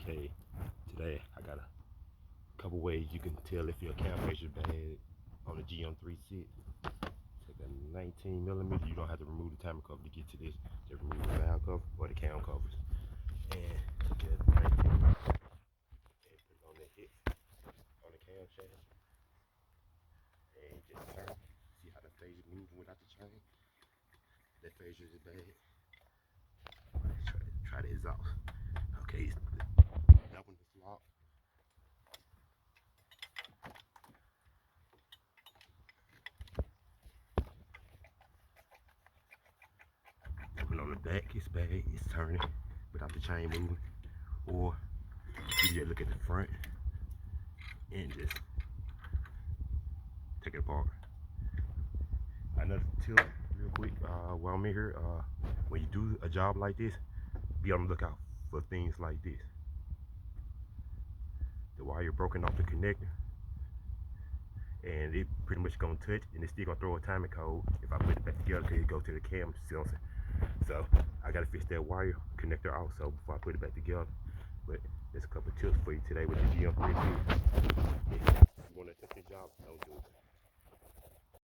Okay, today I got a couple ways you can tell if your cam pressure is bad on the GM36. Take a 19 millimeter. You don't have to remove the timer cover to get to this. Just remove the valve cover or the cam covers. And take a 19 and put it on the hip on the cam shaft. And just turn. See how the phase is moving without the chain. That phase is bad. Try the exhaust. Okay, that one is locked. Looking on the back, it's bad, it's turning without the chain moving. Or you just look at the front and just take it apart. Another tip, real quick, while I'm in here, when you do a job like this, be on the lookout for things like this. The wire broken off the connector, and it pretty much gonna touch, and it's still gonna throw a timing code if I put it back together because it go to the cam sensor. So I gotta fix that wire connector also before I put it back together. But there's a couple tips for you today with the GM3. If you wanna take your job, don't do it.